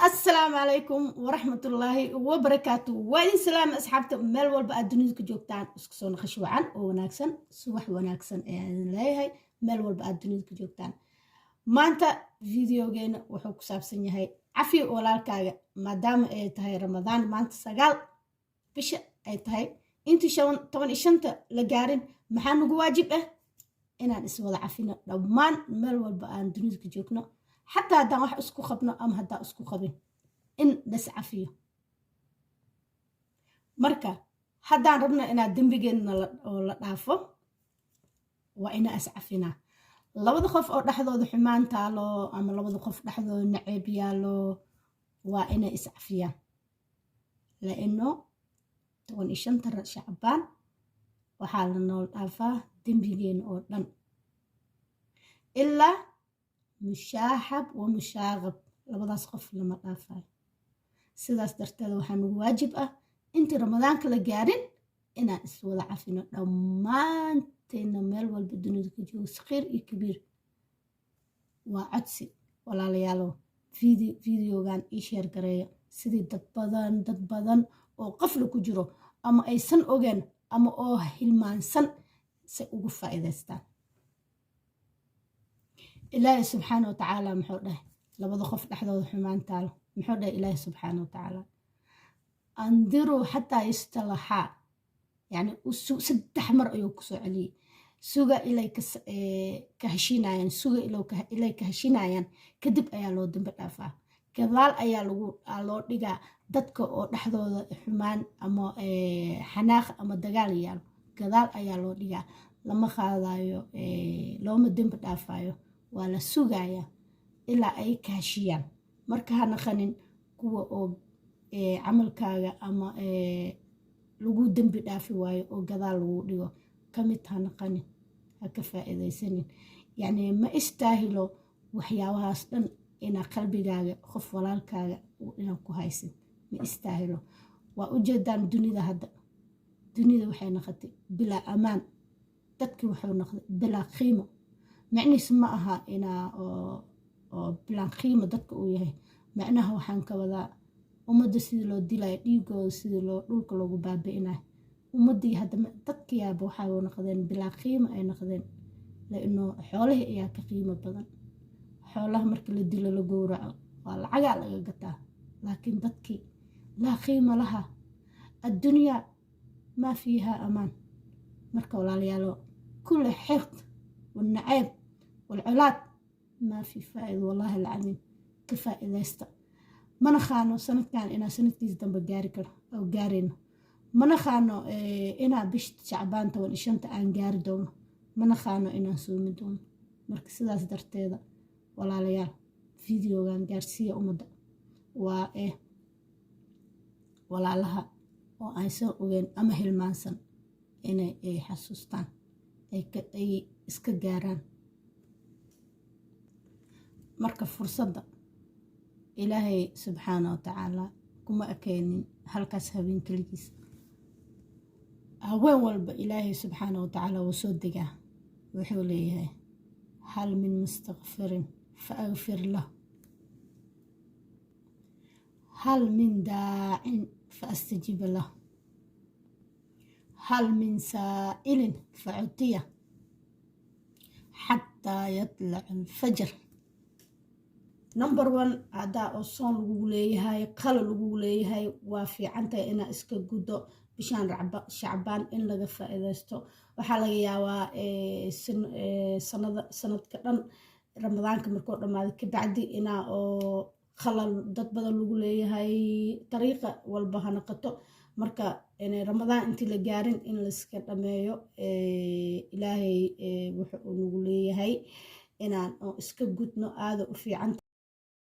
السلام عليكم ورحمة الله وبركاته. وين سلام أصحابتي مال والبا الدنيا كجوكتان اسكسون خشوعان وناكسن صبح وناكسن يعني ليهي مال والبا الدنيا كجوكتان maanta videogeena wuxuu ku saabsan yahay cafi walaalkaaga maadaama ay tahay ramadaan maanta 9 bisha ay tahay intii 15 la gaarin maxaa nagu waajib ah inaan iswada cafino dhammaan meel walba aan dunida ka joogno xataa haddaan wax isku qabno ama haddaan isku qabin in las cafiyo marka haddaan rabno inaan dembigeena la dhaafo waa inaan is cafinaa labada qof oo dhaxdooda xumaan taalo ama labada qof dhaxdooda nacayb yaalo waa inay is cafiyaan laano 15 shacbaan waxaa la nool dhaafaa dembigeena oo dhan ilaa mushaaxab wa mushaaqab labadaas qof lama dhaafayo sidaas darteed waxaa nagu waajib ah intii ramadaanka la gaarin inaan is wada cafino dhammaanteena meel walba dunida ka joogo saqiir iyo kabiir waa codsi walaalayaalow videogan ii sheer gareeya sidii dad badan oo qafla ku jiro ama aysan ogeen ama oo hilmaansan si ugu faa'iidaystaan ilaahay subxaanahu wa tacaala muxuu dhahay labada qof dhexdooda xumaan taalo muxuu dhahay ilaahay subxaanahu wa tacaala andiruu xataa yastalaxaa يعني saddex mar ayuu ku soo celiyay suga ilay ka heshinayaan suga ilay ka heshinayaan kadib ayaa loo dambe dhaafaa gadaal ayaa loo dhigaa dadka oo dhaxdooda xumaan ama xanaaq ama dagaal yaalo gadaal ayaa loo dhigaa lama qaadayo looma dambe dhaafayo waa la sugaya ilaa ay ka heshiyaan marka ha naqanin kuwa oo camalkaaga ama lagu dambi dhaafi waayo oo gadaal lagu dhigo kamid ha naqanin ha ka faa'iidaysanin yani ma istaahilo waxyaabahaas dhan inaa qalbigaaga qof walaalkaaga inaan ku haysin ma istaahilo waa ujeedaan dunida hadda dunida waxay noqotay bilaa amaan dadkii waxay noqday bilaa qiimo macnihiisu ma aha inaa oo bilaa qiimo dadka uu yahay macnaha waxaan ka wadaa ummadda sidii loo dilayo dhiigooda sidii dhulka loogu baabi'inayo ummaddii hadda dadkiyaaba waxay noqdeen bilaa qiimo ay noqdeen laano xoolihii ayaa ka qiimo badan xoolaha marka la dilo la gowraco waa lacagaa laga gataa laakiin dadkii laa qiimo laha addunyaa maa fiihaa amaan marka walaalayaalo kulle xiqd walnacayb walcolaad maa fi faa'iid wallaahi alcadiim ka faa'iidaysta mana qaano sanadkan inaa sanadkiis dambe gaari karo oo gaarayno mana qaano inaa bish shacbaan 15 aan gaari doono mana qaano inaan soomi doono marka sidaas darteeda walaalayaal videogan gaarsiiya ummadda waa walaalaha oo aysan ogeen ama hilmaansan inay xasuustaan ay iska gaaraan marka fursadda ilaahay subxaanahu wa tacaala kuma akeenin halkaas habeen keligiis haween walba ilaahay subxaanahu wa tacaala wuu soo degaa wuxuu leeyahay hal min mustakfirin fa agfir lah hal min daacin fa astajib lah hal min saa'ilin fa cutiya xataa yatlaca alfajr number 1 hadaa oo soon lagu leeyahay qala lagu leeyahay waa fiicantahay inaa iska gudo bishaan shacbaan in laga faa'iidaysto waxaa laga yaabaa sanadka dhan ramadaanka markuu dhamaado ka bacdi inaa oo qalal dad badan lagu leeyahay dariiqa walba ha noqoto marka ramadaan intii la gaarin in la iska dhameeyo ilaahay wuxuu nagu leeyahay inaan iska gudno aada u fiican